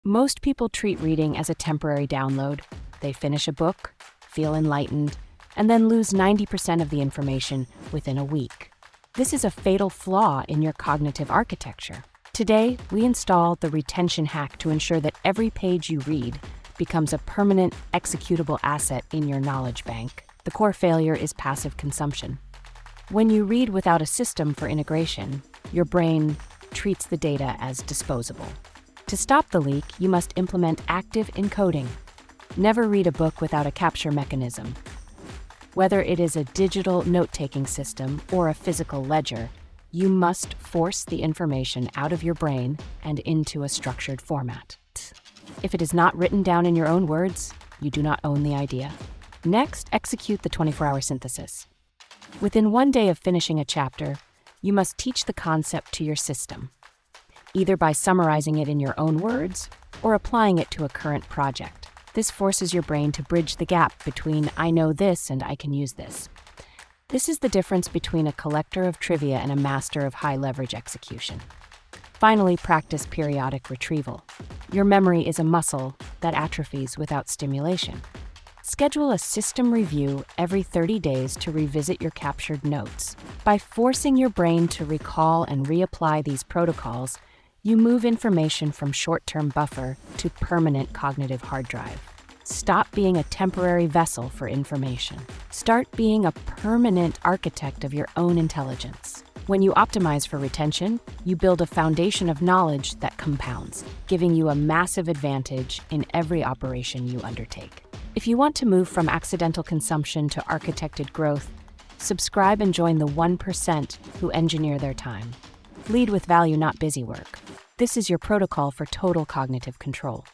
Most people treat reading as a temporary download. They finish a book, feel enlightened, and then lose 90% of the information within a week. This is a fatal flaw in your cognitive architecture. Today, we install the retention hack to ensure that every page you read becomes a permanent, executable asset in your knowledge bank. The core failure is passive consumption. When you read without a system for integration, your brain treats the data as disposable. To stop the leak, you must implement active encoding. Never read a book without a capture mechanism. Whether it is a digital note-taking system or a physical ledger, you must force the information out of your brain and into a structured format. If it is not written down in your own words, you do not own the idea. Next, execute the 24-hour synthesis. Within 1 day of finishing a chapter, you must teach the concept to your system, either by summarizing it in your own words or applying it to a current project. This forces your brain to bridge the gap between I know this and I can use this. This is the difference between a collector of trivia and a master of high-leverage execution. Finally, practice periodic retrieval. Your memory is a muscle that atrophies without stimulation. Schedule a system review every 30 days to revisit your captured notes. By forcing your brain to recall and reapply these protocols, you move information from short-term buffer to permanent cognitive hard drive. Stop being a temporary vessel for information. Start being a permanent architect of your own intelligence. When you optimize for retention, you build a foundation of knowledge that compounds, giving you a massive advantage in every operation you undertake. If you want to move from accidental consumption to architected growth, subscribe and join the 1% who engineer their time. Lead with value, not busy work. This is your protocol for total cognitive control.